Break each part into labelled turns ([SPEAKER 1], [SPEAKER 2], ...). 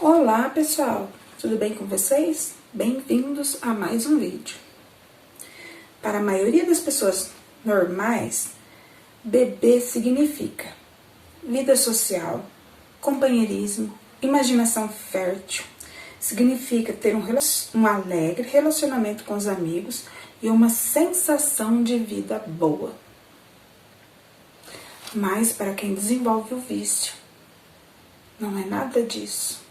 [SPEAKER 1] Olá pessoal, tudo bem com vocês? Bem-vindos a mais um vídeo. Para a maioria das pessoas normais, bebê significa vida social, companheirismo, imaginação fértil. Significa ter um alegre relacionamento com os amigos e uma sensação de vida boa. Mas para quem desenvolve o vício, não é nada disso.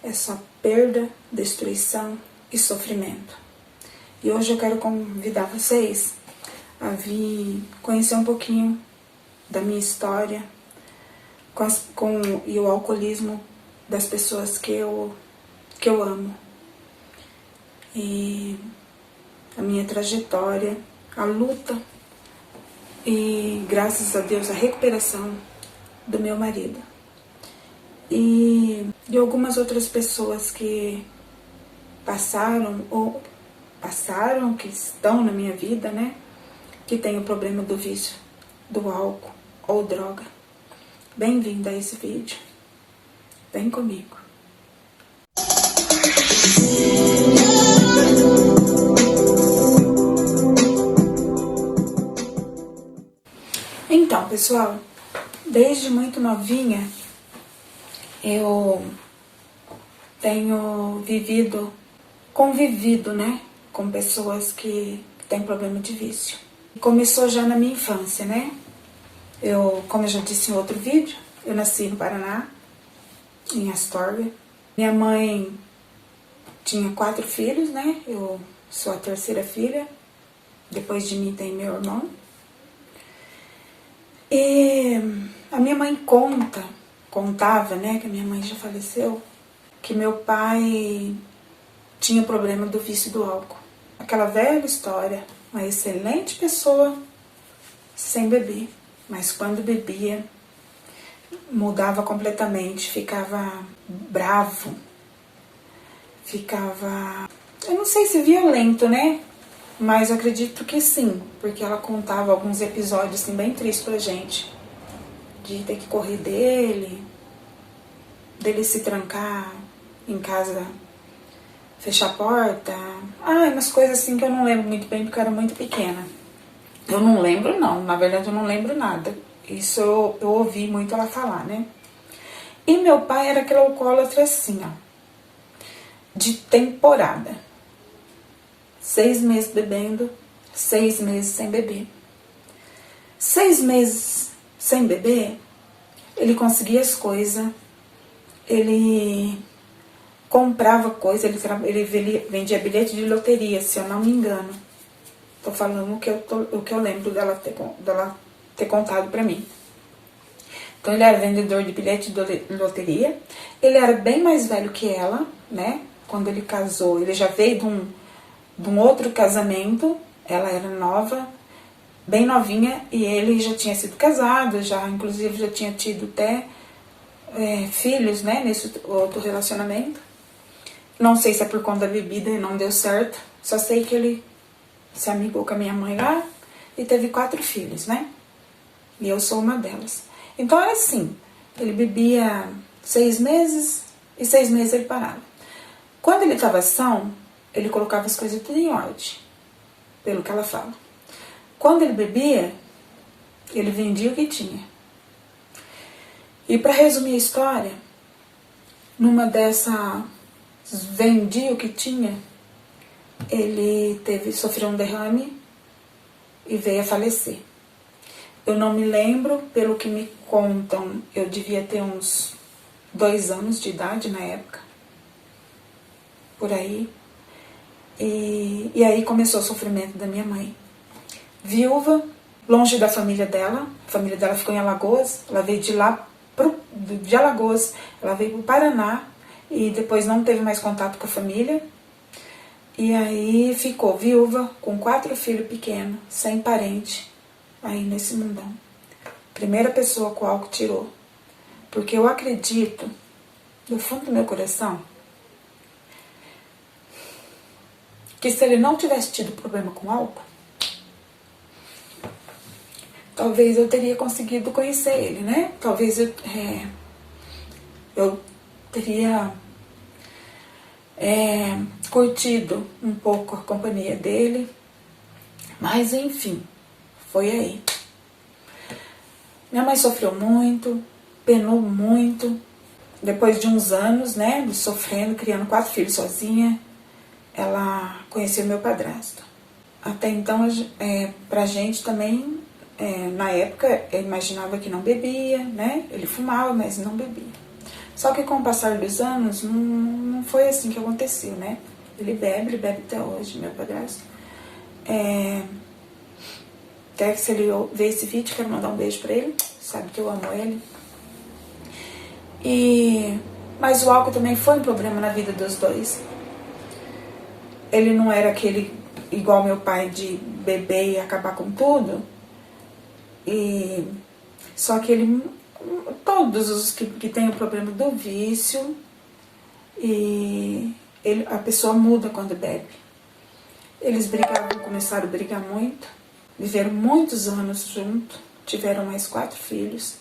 [SPEAKER 1] É só perda, destruição e sofrimento. E hoje eu quero convidar vocês a vir conhecer um pouquinho da minha história e o alcoolismo das pessoas que eu amo. E a minha trajetória, a luta e, graças a Deus, a recuperação do meu marido. E de algumas outras pessoas que passaram, que estão na minha vida, né? Que tem o problema do vício, do álcool ou droga. Bem-vindo a esse vídeo. Vem comigo. Então, pessoal, desde muito novinha, eu tenho convivido, né, com pessoas que têm problema de vício. Começou já na minha infância, né? Como eu já disse em outro vídeo, eu nasci no Paraná, em Astorga. Minha mãe tinha 4 filhos, né? Eu sou a terceira filha. Depois de mim tem meu irmão. E a minha mãe contava, né, que a minha mãe já faleceu, que meu pai tinha o problema do vício do álcool. Aquela velha história, uma excelente pessoa sem beber, mas quando bebia, mudava completamente, ficava bravo, eu não sei se violento, né? Mas acredito que sim, porque ela contava alguns episódios assim, bem tristes pra gente, de ter que correr dele se trancar em casa, fechar a porta. Umas coisas assim que eu não lembro muito bem porque eu era muito pequena. Eu não lembro não, na verdade eu não lembro nada. Isso eu ouvi muito ela falar, né? E meu pai era aquele alcoólatra assim, ó, de temporada. 6 meses bebendo, 6 meses sem beber. 6 meses sem beber, ele conseguia as coisas, ele comprava coisa, ele vendia bilhete de loteria, se eu não me engano. Tô falando o que eu lembro dela ter contado pra mim. Então ele era vendedor de bilhete de loteria. Ele era bem mais velho que ela, né? Quando ele casou, ele já veio de um outro casamento. Ela era nova, bem novinha, e ele já tinha sido casado, inclusive já tinha tido até filhos, né, nesse outro relacionamento. Não sei se é por conta da bebida e não deu certo. Só sei que ele se amigou com a minha mãe lá e teve 4 filhos, né? E eu sou uma delas. Então era assim, ele bebia 6 meses e 6 meses ele parava. Quando ele estava são, ele colocava as coisas tudo em ordem, pelo que ela fala. Quando ele bebia, ele vendia o que tinha. E para resumir a história, numa dessa vendia o que tinha, ele sofreu um derrame e veio a falecer. Eu não me lembro, pelo que me contam, eu devia ter uns 2 anos de idade na época, por aí. E aí começou o sofrimento da minha mãe. Viúva, longe da família dela, a família dela ficou em Alagoas, ela veio de Alagoas, ela veio para o Paraná e depois não teve mais contato com a família. E aí ficou viúva, com 4 filhos pequenos, sem parente, aí nesse mundão. Primeira pessoa que o álcool tirou. Porque eu acredito, do fundo do meu coração, que se ele não tivesse tido problema com álcool, talvez eu teria conseguido conhecer ele, né? Talvez eu teria curtido um pouco a companhia dele, mas enfim, foi aí. Minha mãe sofreu muito, penou muito. Depois de uns anos, né, sofrendo, criando 4 filhos sozinha, ela conheceu meu padrasto. Até então, pra gente também, na época, eu imaginava que não bebia, né? Ele fumava, mas não bebia. Só que com o passar dos anos, não foi assim que aconteceu, né? Ele bebe até hoje, meu padrasto. Até que se ele ver esse vídeo, quero mandar um beijo pra ele, sabe que eu amo ele. Mas o álcool também foi um problema na vida dos dois. Ele não era aquele igual meu pai de beber e acabar com tudo. Só que todos os que têm o problema do vício, a pessoa muda quando bebe. Eles brigavam, começaram a brigar muito, viveram muitos anos juntos, tiveram mais 4 filhos.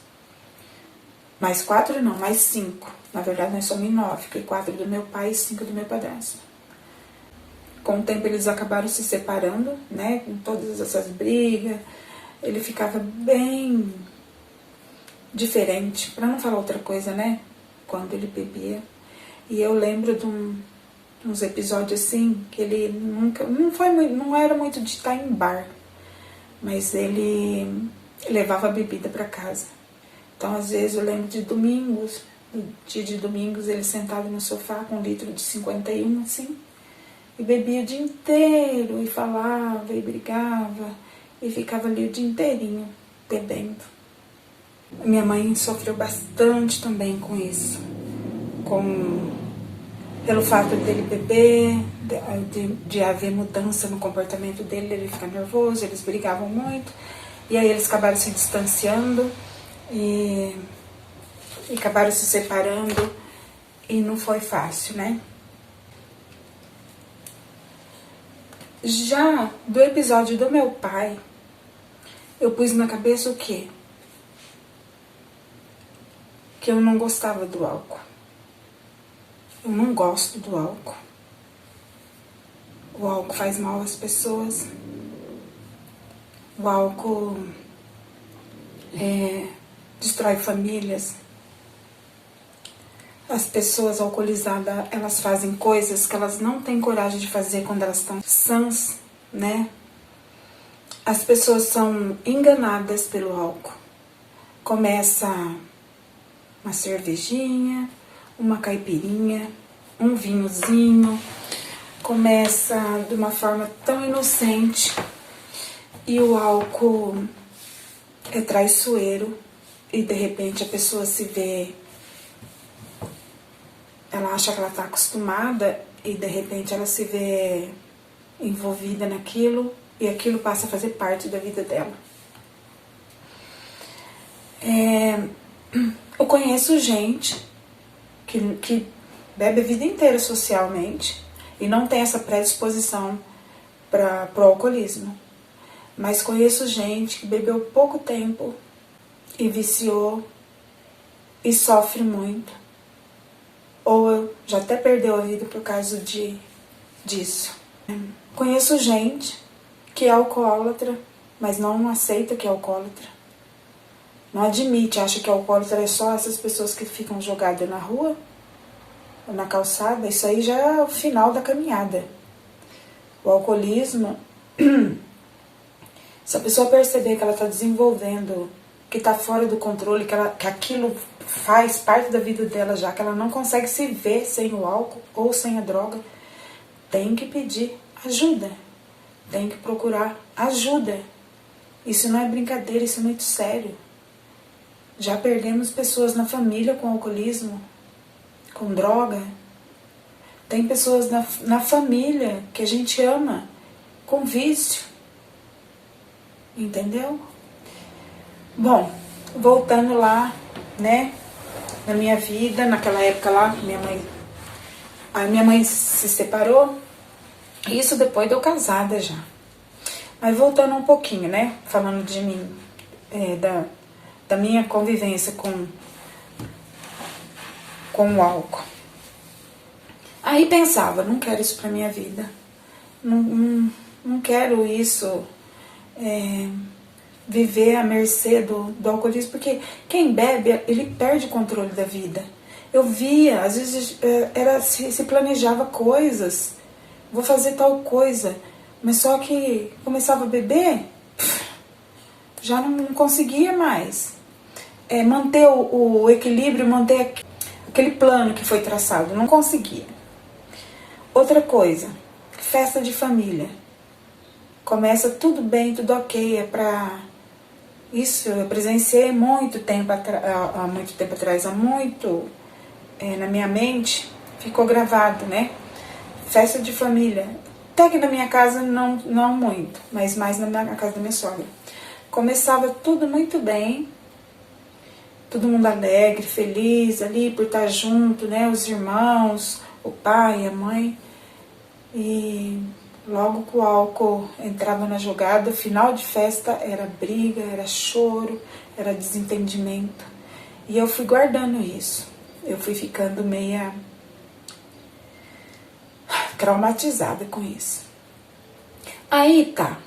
[SPEAKER 1] Mais 4 não, mais 5. Na verdade, nós somos 9, porque 4 do meu pai e 5 do meu padrasto. Com o tempo, eles acabaram se separando, né? Com todas essas brigas. Ele ficava bem diferente, para não falar outra coisa, né? Quando ele bebia. E eu lembro de uns episódios assim, que ele não era muito de estar em bar, mas ele levava bebida para casa. Então, às vezes, eu lembro de domingos, no dia de domingos, ele sentado no sofá com 1 litro de 51, assim, e bebia o dia inteiro, e falava, e brigava, e ficava ali o dia inteirinho bebendo. Minha mãe sofreu bastante também com isso, pelo fato dele beber, de haver mudança no comportamento dele, ele ficar nervoso, eles brigavam muito, e aí eles acabaram se distanciando, e acabaram se separando, e não foi fácil, né? Já do episódio do meu pai, eu pus na cabeça o quê? Que eu não gostava do álcool. Eu não gosto do álcool. O álcool faz mal às pessoas. O álcool destrói famílias. As pessoas alcoolizadas, elas fazem coisas que elas não têm coragem de fazer quando elas estão sãs, né? As pessoas são enganadas pelo álcool. Começa uma cervejinha, uma caipirinha, um vinhozinho. Começa de uma forma tão inocente. E o álcool é traiçoeiro. E de repente a pessoa se vê... Ela acha que ela está acostumada e de repente ela se vê envolvida naquilo e aquilo passa a fazer parte da vida dela. Eu conheço gente que bebe a vida inteira socialmente e não tem essa predisposição para o alcoolismo. Mas conheço gente que bebeu pouco tempo e viciou e sofre muito. Ou já até perdeu a vida por causa disso. Conheço gente que é alcoólatra, mas não aceita que é alcoólatra. Não admite, acha que alcoólatra é só essas pessoas que ficam jogadas na rua, ou na calçada. Isso aí já é o final da caminhada. O alcoolismo, se a pessoa perceber que ela está desenvolvendo, que está fora do controle, que aquilo faz parte da vida dela já, que ela não consegue se ver sem o álcool ou sem a droga, tem que pedir ajuda, tem que procurar ajuda. Isso não é brincadeira, isso é muito sério. Já perdemos pessoas na família com alcoolismo, com droga. Tem pessoas na família que a gente ama com vício. Entendeu? Bom, voltando lá, né, na minha vida, naquela época lá, a minha mãe se separou, isso depois de eu casada já. Mas voltando um pouquinho, né, falando de mim, da minha convivência com o álcool. Aí pensava, não quero isso pra minha vida. Não quero isso, viver à mercê do alcoolismo, porque quem bebe, ele perde o controle da vida. Eu via, às vezes se planejava coisas, vou fazer tal coisa, mas só que começava a beber, já não conseguia mais manter o equilíbrio, manter aquele plano que foi traçado, não conseguia. Outra coisa, festa de família. Começa tudo bem, tudo ok, isso eu presenciei há muito tempo atrás, na minha mente, ficou gravado, né? Festa de família. Até que na minha casa não muito, mas mais na casa da minha sogra. Começava tudo muito bem, todo mundo alegre, feliz ali por estar junto, né? Os irmãos, o pai, a mãe. E logo que o álcool entrava na jogada, final de festa era briga, era choro, era desentendimento. E eu fui guardando isso. Eu fui ficando meia traumatizada com isso. Aí tá.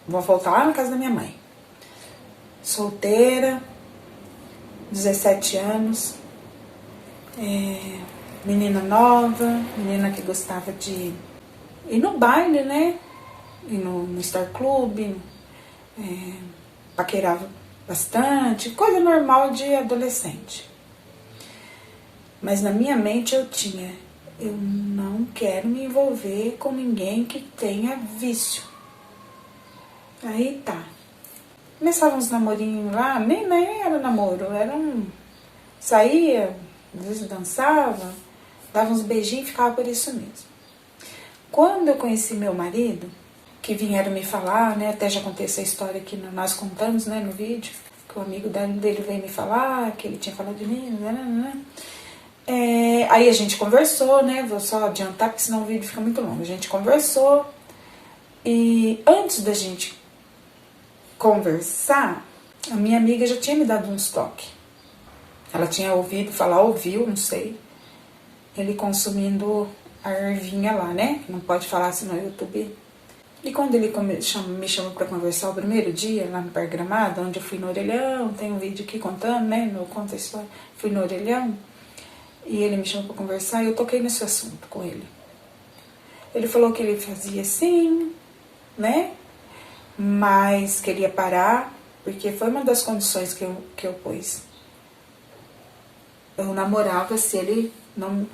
[SPEAKER 1] Vou voltar lá na casa da minha mãe. Solteira, 17 anos, menina nova, menina que gostava de ir no baile, né? Ir no Star Club, paquerava bastante, coisa normal de adolescente. Mas na minha mente eu não quero me envolver com ninguém que tenha vício. Aí tá. Começava uns namorinhos lá, nem era namoro, saía, às vezes dançava, dava uns beijinhos e ficava por isso mesmo. Quando eu conheci meu marido, que vieram me falar, né, até já contei essa história que nós contamos, né, no vídeo, que o amigo dele veio me falar, que ele tinha falado de mim, aí a gente conversou, né, vou só adiantar, porque senão o vídeo fica muito longo. A gente conversou, e antes da gente conversar, a minha amiga já tinha me dado uns toques. Ela tinha ouviu, não sei, ele consumindo a ervinha lá, né? Não pode falar assim no YouTube. E quando ele me chamou pra conversar o primeiro dia, lá no Parque Gramado, onde eu fui no Orelhão, tem um vídeo aqui contando, né? Eu conto a história. Fui no Orelhão, e ele me chamou pra conversar, e eu toquei nesse assunto com ele. Ele falou que ele fazia assim, né? Mas queria parar, porque foi uma das condições que eu pus. Eu namorava se ele não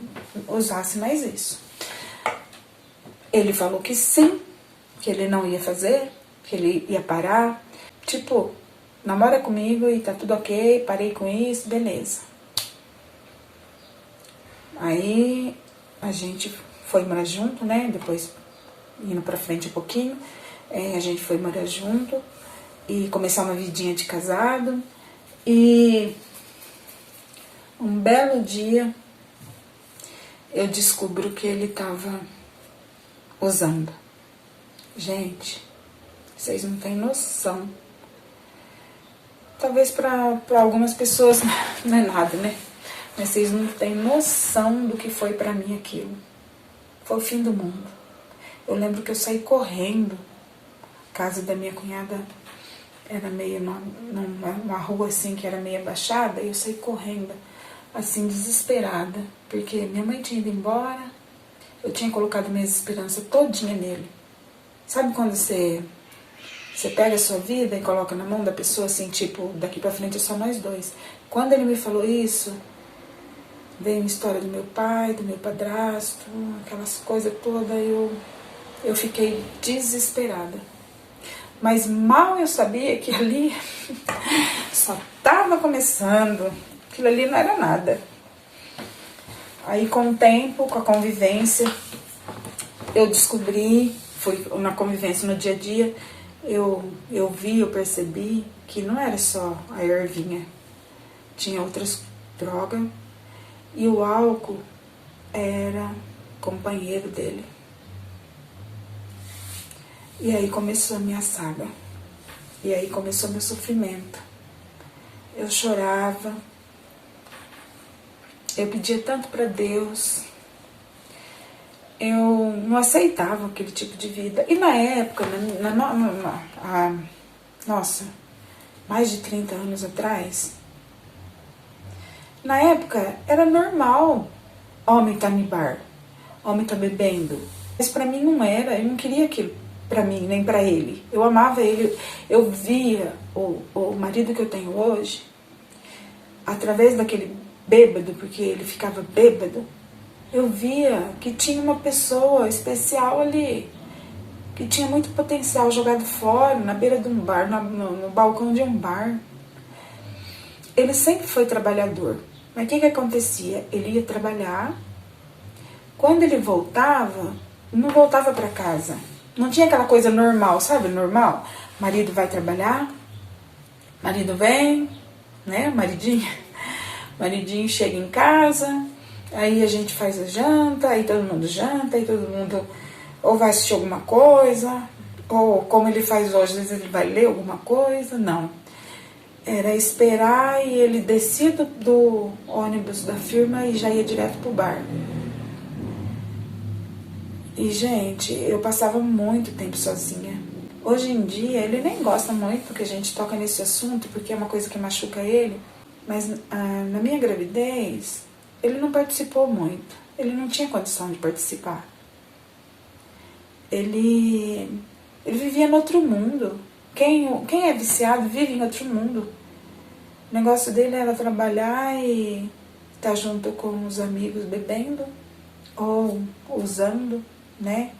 [SPEAKER 1] usasse mais isso. Ele falou que sim, que ele não ia fazer, que ele ia parar. Tipo, namora comigo e tá tudo ok, parei com isso, beleza. Aí a gente foi morar junto, né? Depois, indo pra frente um pouquinho, a gente foi morar junto e começar uma vidinha de casado. E um belo dia eu descubro que ele tava usando. Gente, vocês não têm noção. Talvez para algumas pessoas não é nada, né? Mas vocês não têm noção do que foi pra mim aquilo. Foi o fim do mundo. Eu lembro que eu saí correndo. A casa da minha cunhada era meio numa rua assim que era meio abaixada, e eu saí correndo, assim, desesperada, porque minha mãe tinha ido embora, eu tinha colocado minhas esperanças todinha nele. Sabe quando você pega a sua vida e coloca na mão da pessoa, assim, tipo, daqui pra frente é só nós dois. Quando ele me falou isso, veio a história do meu pai, do meu padrasto, aquelas coisas todas, eu fiquei desesperada. Mas mal eu sabia que ali só estava começando, aquilo ali não era nada. Aí com o tempo, com a convivência, eu descobri, fui na convivência no dia a dia, eu percebi que não era só a ervinha, tinha outras drogas, e o álcool era companheiro dele. E aí começou a minha saga. E aí começou meu sofrimento. Eu chorava. Eu pedia tanto para Deus. Eu não aceitava aquele tipo de vida. E na época, nossa, mais de 30 anos atrás, na época era normal homem tá no bar, homem tá bebendo. Mas pra mim não era, eu não queria aquilo pra mim, nem pra ele. Eu amava ele, eu via o marido que eu tenho hoje, através daquele bêbado, porque ele ficava bêbado, eu via que tinha uma pessoa especial ali, que tinha muito potencial jogado fora, na beira de um bar, no balcão de um bar. Ele sempre foi trabalhador. Mas o que acontecia? Ele ia trabalhar, quando ele voltava, não voltava para casa. Não tinha aquela coisa normal, sabe? Normal. Marido vai trabalhar, marido vem, né? Maridinho chega em casa, aí a gente faz a janta, aí todo mundo janta, aí todo mundo ou vai assistir alguma coisa, ou como ele faz hoje, às vezes ele vai ler alguma coisa. Não. Era esperar e ele descia do ônibus da firma e já ia direto pro bar. E, gente, eu passava muito tempo sozinha. Hoje em dia, ele nem gosta muito que a gente toca nesse assunto, porque é uma coisa que machuca ele. Mas na minha gravidez, ele não participou muito. Ele não tinha condição de participar. Ele vivia em outro mundo. Quem é viciado vive em outro mundo. O negócio dele era trabalhar e estar junto com os amigos bebendo ou usando, né?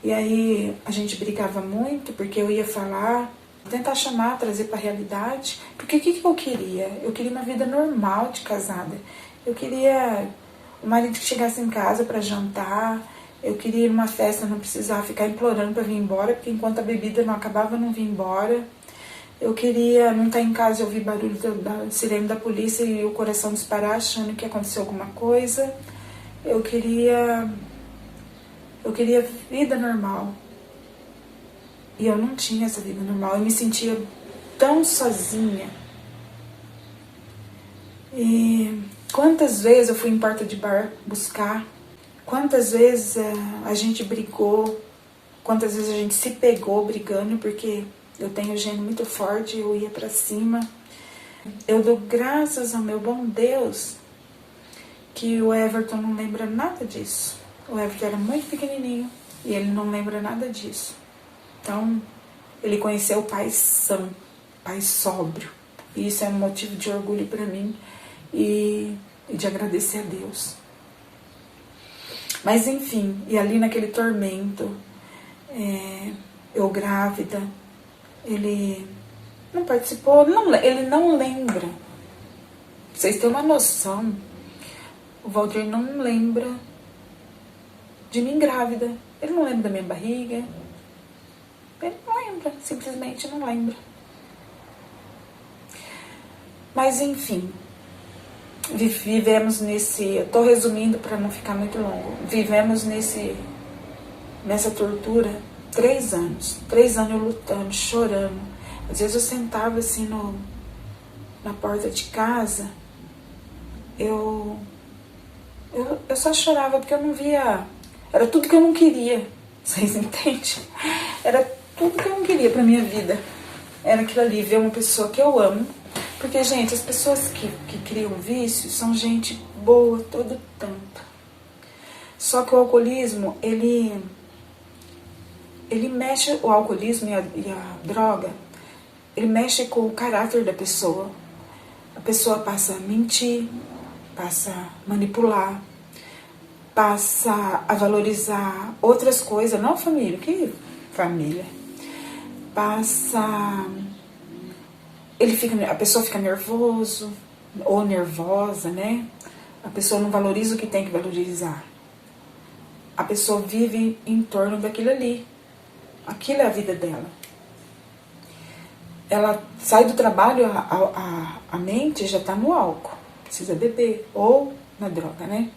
[SPEAKER 1] E aí a gente brigava muito, porque eu ia falar, tentar chamar, trazer para a realidade. Porque o que eu queria? Eu queria uma vida normal de casada. Eu queria o marido que chegasse em casa para jantar. Eu queria ir numa festa, não precisar ficar implorando para vir embora, porque enquanto a bebida não acabava, eu não vim embora. Eu queria não estar em casa e ouvir barulho da sirene da polícia e o coração disparar achando que aconteceu alguma coisa. Eu queria vida normal. E eu não tinha essa vida normal. Eu me sentia tão sozinha. E quantas vezes eu fui em porta de bar buscar, quantas vezes a gente brigou, quantas vezes a gente se pegou brigando, porque eu tenho o gênio muito forte, eu ia pra cima. Eu dou graças ao meu bom Deus que o Everton não lembra nada disso. O Everton era muito pequenininho e ele não lembra nada disso. Então, ele conheceu o pai são, pai sóbrio. E isso é um motivo de orgulho para mim e de agradecer a Deus. Mas enfim, e ali naquele tormento, eu grávida, ele não participou, ele não lembra. Pra vocês terem uma noção, o Valdir não lembra de mim grávida. Ele não lembra da minha barriga. Ele não lembra, simplesmente não lembra. Mas enfim, vivemos nesse... Eu tô resumindo para não ficar muito longo. Vivemos nessa tortura 3 anos. 3 anos eu lutando, chorando. Às vezes eu sentava assim na porta de casa. Eu só chorava porque eu não via... Era tudo que eu não queria. Vocês entendem? Era tudo que eu não queria pra minha vida. Era aquilo ali, ver uma pessoa que eu amo. Porque, gente, as pessoas que criam vício são gente boa todo tanto. Só que o alcoolismo, ele mexe, o alcoolismo e a droga, ele mexe com o caráter da pessoa. A pessoa passa a mentir, passa a manipular, passa a valorizar outras coisas, não família, que família? A pessoa fica nervoso ou nervosa, né? A pessoa não valoriza o que tem que valorizar. A pessoa vive em torno daquilo ali. Aquilo é a vida dela. Ela sai do trabalho, a mente já está no álcool. Precisa beber. Ou na droga, né?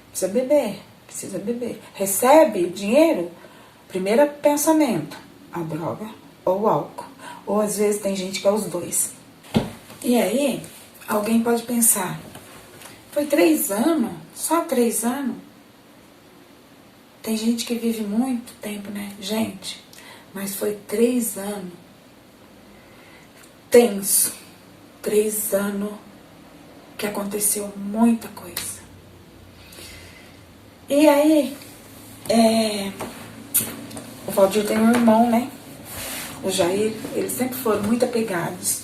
[SPEAKER 1] Precisa beber. Recebe dinheiro, primeiro pensamento, a droga ou o álcool. Ou às vezes tem gente que é os dois. E aí, alguém pode pensar, Foi 3 anos, só 3 anos. Tem gente que vive muito tempo, né, gente? Mas foi 3 anos. Tenso. 3 anos que aconteceu muita coisa. E aí, o Valdir tem um irmão, né? O Jair, eles sempre foram muito apegados.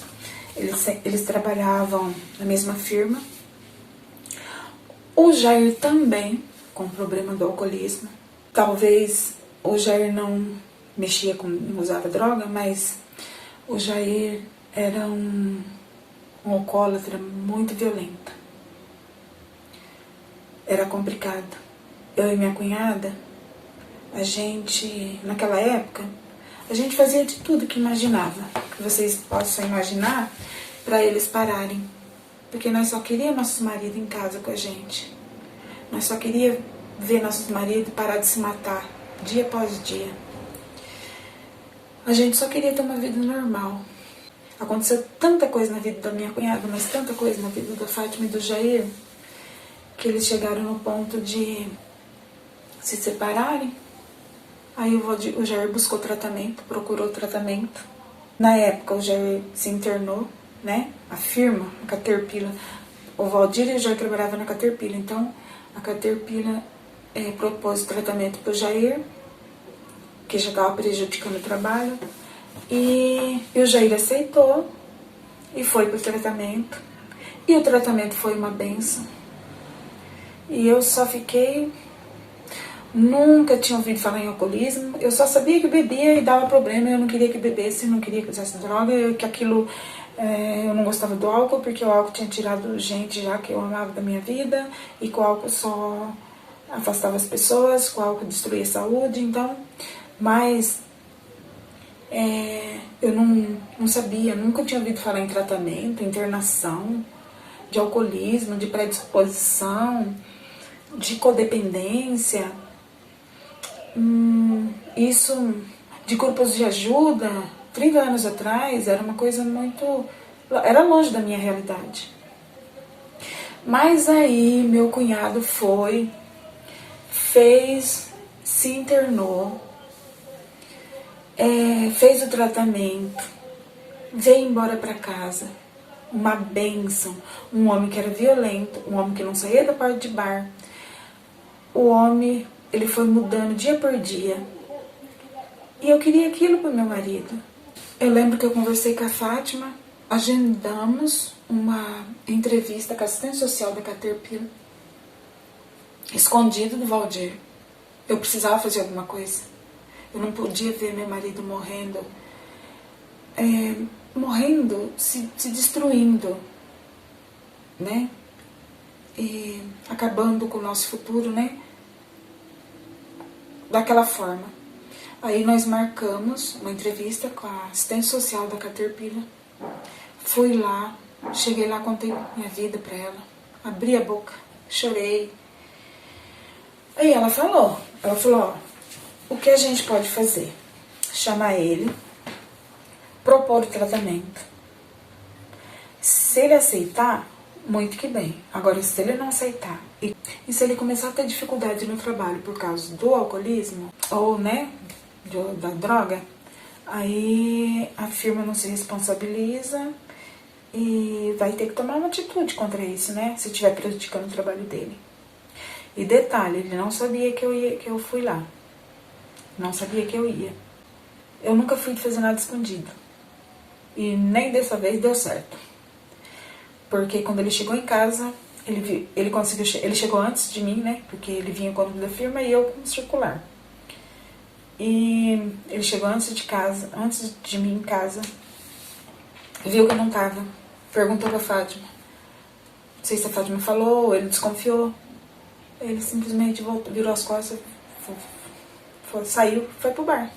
[SPEAKER 1] Eles trabalhavam na mesma firma. O Jair também com problema do alcoolismo. Talvez o Jair não mexia com, não usava droga, mas o Jair era um alcoólatra muito violento. Era complicado. Eu e minha cunhada, a gente, naquela época, a gente fazia de tudo que imaginava, que vocês possam imaginar, para eles pararem. Porque nós só queríamos nossos maridos em casa com a gente. Nós só queríamos ver nossos maridos parar de se matar, dia após dia. A gente só queria ter uma vida normal. Aconteceu tanta coisa na vida da minha cunhada, mas tanta coisa na vida da Fátima e do Jair, que eles chegaram no ponto de se separarem. Aí o Jair buscou tratamento, procurou tratamento. Na época o Jair se internou, né? A firma, a Caterpillar, o Valdir e o Jair trabalhavam na Caterpillar, então a Caterpillar propôs o tratamento para o Jair, que já estava prejudicando o trabalho, e o Jair aceitou e foi para o tratamento. E o tratamento foi uma benção. E eu só fiquei... Nunca tinha ouvido falar em alcoolismo. Eu só sabia que bebia e dava problema. Eu não queria que bebesse, não queria que usasse droga. Eu não gostava do álcool, porque o álcool tinha tirado gente já que eu amava da minha vida. E que o álcool só afastava as pessoas, que o álcool destruía a saúde. Então, mas eu não sabia, nunca tinha ouvido falar em tratamento, internação, de alcoolismo, de predisposição, de codependência. Isso de grupos de ajuda, 30 anos atrás, era uma coisa muito... Era longe da minha realidade. Mas aí meu cunhado se internou, fez o tratamento, veio embora para casa. Uma bênção. Um homem que era violento, um homem que não saía da porta de bar. O homem... Ele foi mudando dia por dia. E eu queria aquilo para meu marido. Eu lembro que eu conversei com a Fátima, agendamos uma entrevista com a assistente social da Caterpillar, escondido do Valdir. Eu precisava fazer alguma coisa. Eu não podia ver meu marido morrendo, se destruindo, né? E acabando com o nosso futuro, né? Daquela forma. Aí nós marcamos uma entrevista com a assistente social da Caterpillar. Fui lá, cheguei lá, contei minha vida pra ela. Abri a boca, chorei. Aí ela falou, ó, o que a gente pode fazer? Chamar ele, propor o tratamento. Se ele aceitar, muito que bem. Agora, se ele não aceitar e se ele começar a ter dificuldade no trabalho por causa do alcoolismo, ou, né, da droga, aí a firma não se responsabiliza e vai ter que tomar uma atitude contra isso, né, se estiver prejudicando o trabalho dele. E detalhe, ele não sabia que eu fui lá. Não sabia que eu ia. Eu nunca fui fazer nada escondido. E nem dessa vez deu certo. Porque quando ele chegou em casa, ele chegou antes de mim, né? Porque ele vinha com o nome da firma e eu como circular. E ele chegou antes de mim em casa, viu que eu não tava, perguntou pra Fátima. Não sei se a Fátima falou, ele desconfiou. Ele simplesmente virou as costas, saiu, foi pro bar.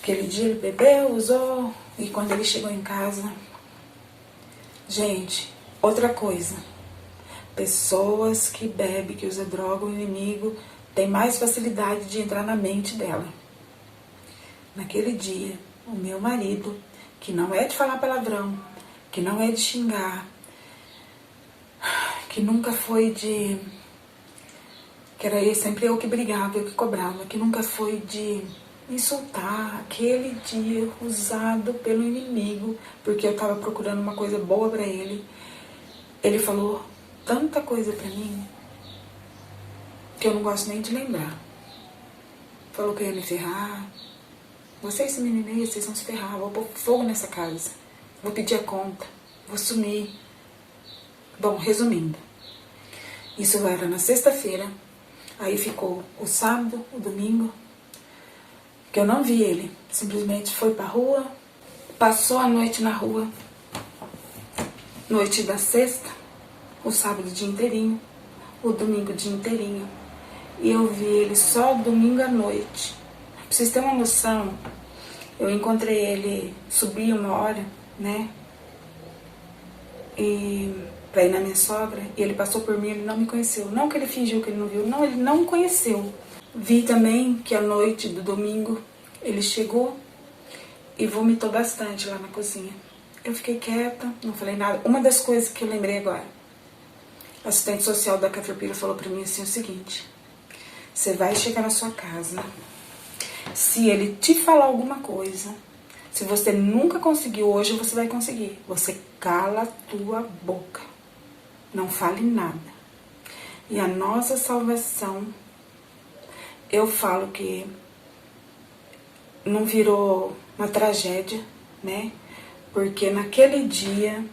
[SPEAKER 1] Aquele dia ele bebeu, usou, e quando ele chegou em casa... Gente, outra coisa, pessoas que bebem, que usam droga, o inimigo tem mais facilidade de entrar na mente dela. Naquele dia, o meu marido, que não é de falar palavrão, que não é de xingar, que nunca foi de... que era sempre eu que brigava, eu que cobrava, que nunca foi de insultar, aquele dia usado pelo inimigo, porque eu estava procurando uma coisa boa para ele. Ele falou tanta coisa para mim que eu não gosto nem de lembrar. Falou que eu ia me ferrar. Vocês, esse menino aí, vocês vão se ferrar. Vou pôr fogo nessa casa. Vou pedir a conta. Vou sumir. Bom, resumindo. Isso era na sexta-feira. Aí ficou o sábado, o domingo, que eu não vi ele. Simplesmente foi pra rua, passou a noite na rua. Noite da sexta, o sábado o dia inteirinho, o domingo o dia inteirinho. E eu vi ele só domingo à noite. Pra vocês terem uma noção, eu encontrei ele, subi uma hora, né? E pra ir na minha sogra, e ele passou por mim, ele não me conheceu. Não que ele fingiu que ele não viu, não, ele não me conheceu. Vi também que à noite do domingo, ele chegou e vomitou bastante lá na cozinha. Eu fiquei quieta, não falei nada. Uma das coisas que eu lembrei agora, a assistente social da Caterpillar falou pra mim assim, o seguinte: você vai chegar na sua casa, se ele te falar alguma coisa, se você nunca conseguiu hoje, você vai conseguir. Você cala a tua boca. Não fale nada. E a nossa salvação, eu falo que não virou uma tragédia, né? Porque naquele dia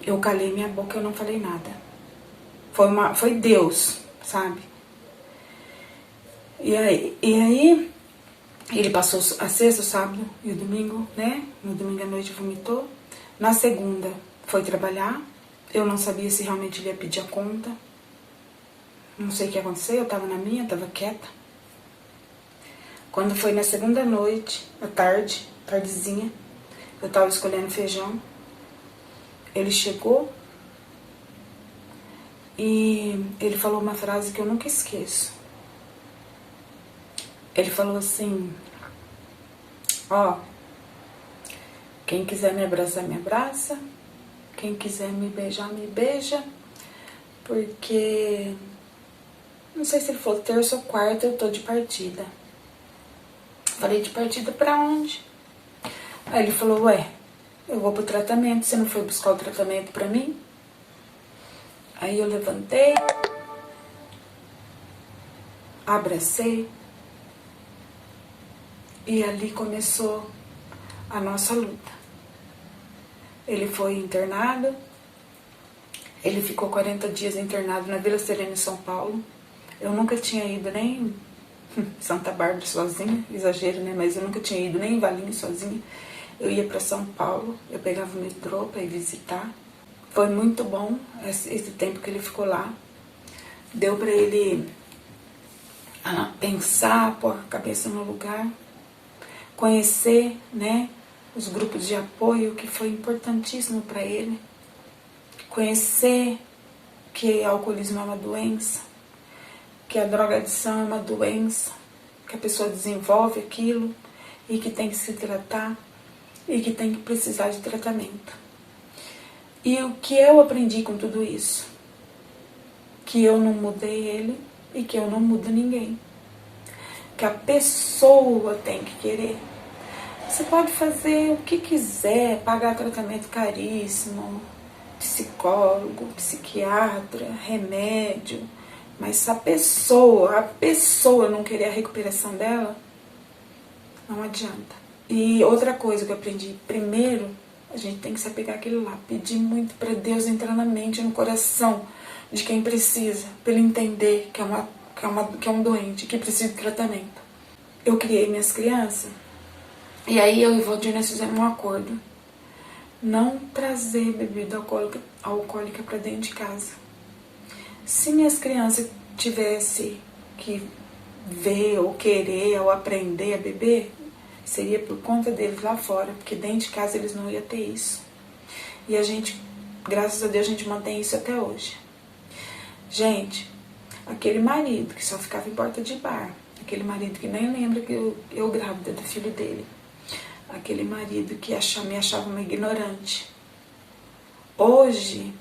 [SPEAKER 1] eu calei minha boca, eu não falei nada. Foi Deus, sabe? E aí ele passou a sexta, o sábado e o domingo, né? No domingo à noite vomitou. Na segunda foi trabalhar. Eu não sabia se realmente ele ia pedir a conta. Não sei o que aconteceu, eu tava na minha, tava quieta. Quando foi na segunda noite, à tarde, tardezinha, eu tava escolhendo feijão. Ele chegou e ele falou uma frase que eu nunca esqueço. Ele falou assim: ó, quem quiser me abraçar, me abraça. Quem quiser me beijar, me beija. Porque, não sei se ele falou terça ou quarta, eu tô de partida. Falei, de partida pra onde? Aí ele falou, ué, eu vou pro tratamento, você não foi buscar o tratamento pra mim? Aí eu levantei, abracei, e ali começou a nossa luta. Ele foi internado, ele ficou 40 dias internado na Vila Serena, em São Paulo. Eu nunca tinha ido nem em Santa Bárbara sozinha, exagero, né? Mas eu nunca tinha ido nem em Valinhos sozinha. Eu ia para São Paulo, eu pegava o metrô para ir visitar. Foi muito bom esse tempo que ele ficou lá. Deu para ele pensar, pôr a cabeça no lugar, conhecer, né, os grupos de apoio, que foi importantíssimo para ele. Conhecer que alcoolismo é uma doença, que a drogadição é uma doença, que a pessoa desenvolve aquilo e que tem que se tratar e que tem que precisar de tratamento. E o que eu aprendi com tudo isso? Que eu não mudei ele e que eu não mudo ninguém. Que a pessoa tem que querer. Você pode fazer o que quiser, pagar tratamento caríssimo, psicólogo, psiquiatra, remédio, mas se a pessoa não querer a recuperação dela, não adianta. E outra coisa que eu aprendi, primeiro, a gente tem que se apegar àquilo lá, pedir muito para Deus entrar na mente, no coração de quem precisa, para ele entender que é um doente, que precisa de tratamento. Eu criei minhas crianças, e aí eu e o Valdir nós fizemos um acordo. Não trazer bebida alcoólica para dentro de casa. Se minhas crianças tivessem que ver ou querer ou aprender a beber, seria por conta deles lá fora, porque dentro de casa eles não iam ter isso. E a gente, graças a Deus, a gente mantém isso até hoje. Gente, aquele marido que só ficava em porta de bar, aquele marido que nem lembra que eu grávida do filho dele, aquele marido que me achava uma ignorante. Hoje,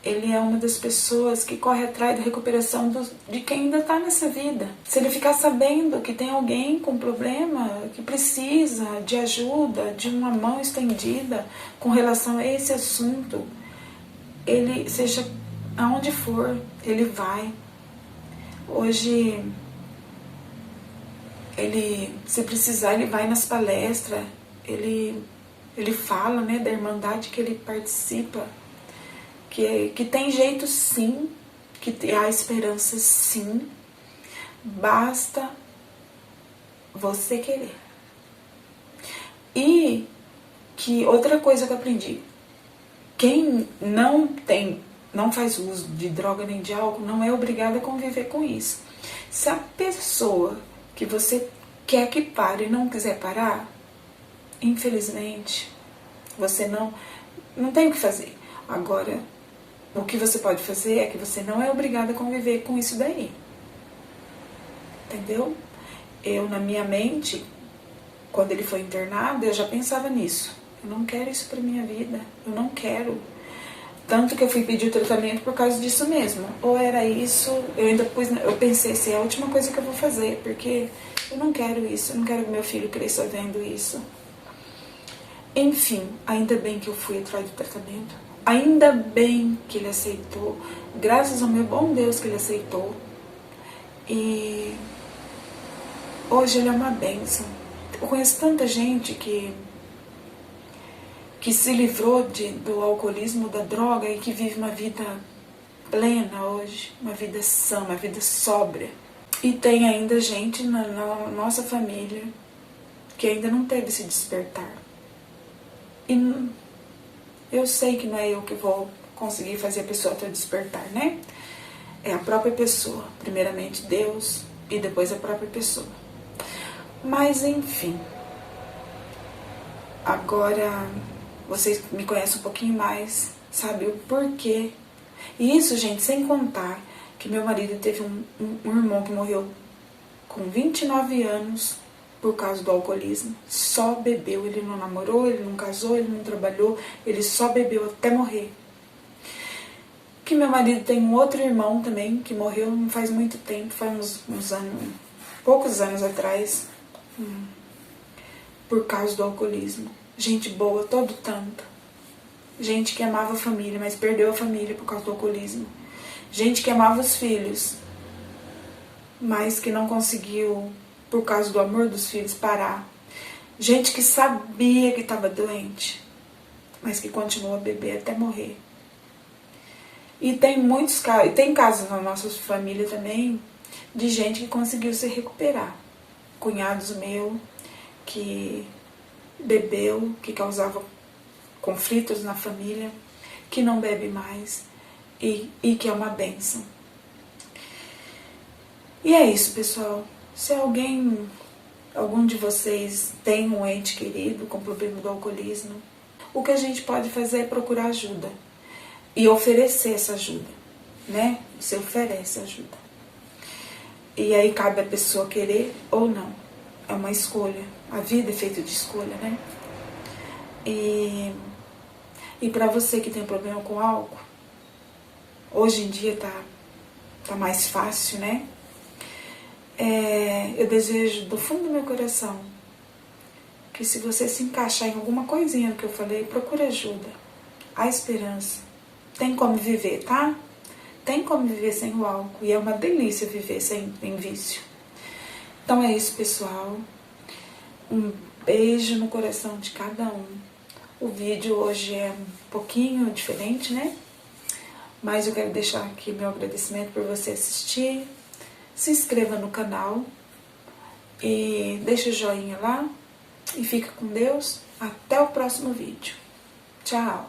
[SPEAKER 1] ele é uma das pessoas que corre atrás da recuperação de quem ainda está nessa vida. Se ele ficar sabendo que tem alguém com problema, que precisa de ajuda, de uma mão estendida com relação a esse assunto, ele, seja aonde for, ele vai. Hoje, se precisar, ele vai nas palestras, ele fala, né, da irmandade que ele participa, que tem jeito sim, que há esperança sim, basta você querer. E que outra coisa que eu aprendi, quem não faz uso de droga nem de álcool não é obrigado a conviver com isso. Se a pessoa que você quer que pare e não quiser parar, infelizmente, você não tem o que fazer. Agora, o que você pode fazer é que você não é obrigado a conviver com isso daí. Entendeu? Eu, na minha mente, quando ele foi internado, eu já pensava nisso. Eu não quero isso pra minha vida. Eu não quero. Tanto que eu fui pedir o tratamento por causa disso mesmo. Ou era isso, eu pensei assim, é a última coisa que eu vou fazer, porque eu não quero isso, eu não quero que meu filho cresça vendo isso. Enfim, ainda bem que eu fui atrás do tratamento. Ainda bem que ele aceitou. Graças ao meu bom Deus que ele aceitou. E hoje ele é uma bênção. Eu conheço tanta gente que se livrou do alcoolismo, da droga e que vive uma vida plena hoje, uma vida sã, uma vida sóbria. E tem ainda gente na nossa família que ainda não teve esse despertar. E eu sei que não é eu que vou conseguir fazer a pessoa ter despertar, né? É a própria pessoa, primeiramente Deus e depois a própria pessoa. Mas enfim, agora vocês me conhecem um pouquinho mais, sabe o porquê. E isso, gente, sem contar que meu marido teve um irmão que morreu com 29 anos por causa do alcoolismo. Só bebeu, ele não namorou, ele não casou, ele não trabalhou, ele só bebeu até morrer. Que meu marido tem um outro irmão também, que morreu não faz muito tempo, faz uns anos, poucos anos atrás, por causa do alcoolismo. Gente boa, todo tanto. Gente que amava a família, mas perdeu a família por causa do alcoolismo. Gente que amava os filhos, mas que não conseguiu, por causa do amor dos filhos, parar. Gente que sabia que estava doente, mas que continuou a beber até morrer. E tem muitos casos, e tem casos na nossa família também, de gente que conseguiu se recuperar. Cunhados meus que bebeu, que causava conflitos na família, que não bebe mais e que é uma bênção. E é isso, pessoal. Se algum de vocês tem um ente querido com problema do alcoolismo, o que a gente pode fazer é procurar ajuda e oferecer essa ajuda, né? Você oferece ajuda. E aí cabe a pessoa querer ou não. É uma escolha. A vida é feita de escolha, né? E para você que tem problema com álcool, hoje em dia tá mais fácil, né? Eu desejo do fundo do meu coração que, se você se encaixar em alguma coisinha que eu falei, procure ajuda. Há esperança. Tem como viver, tá? Tem como viver sem o álcool. E é uma delícia viver sem vício. Então é isso, pessoal. Um beijo no coração de cada um. O vídeo hoje é um pouquinho diferente, né? Mas eu quero deixar aqui meu agradecimento por você assistir. Se inscreva no canal e deixa o joinha lá. E fica com Deus. Até o próximo vídeo. Tchau!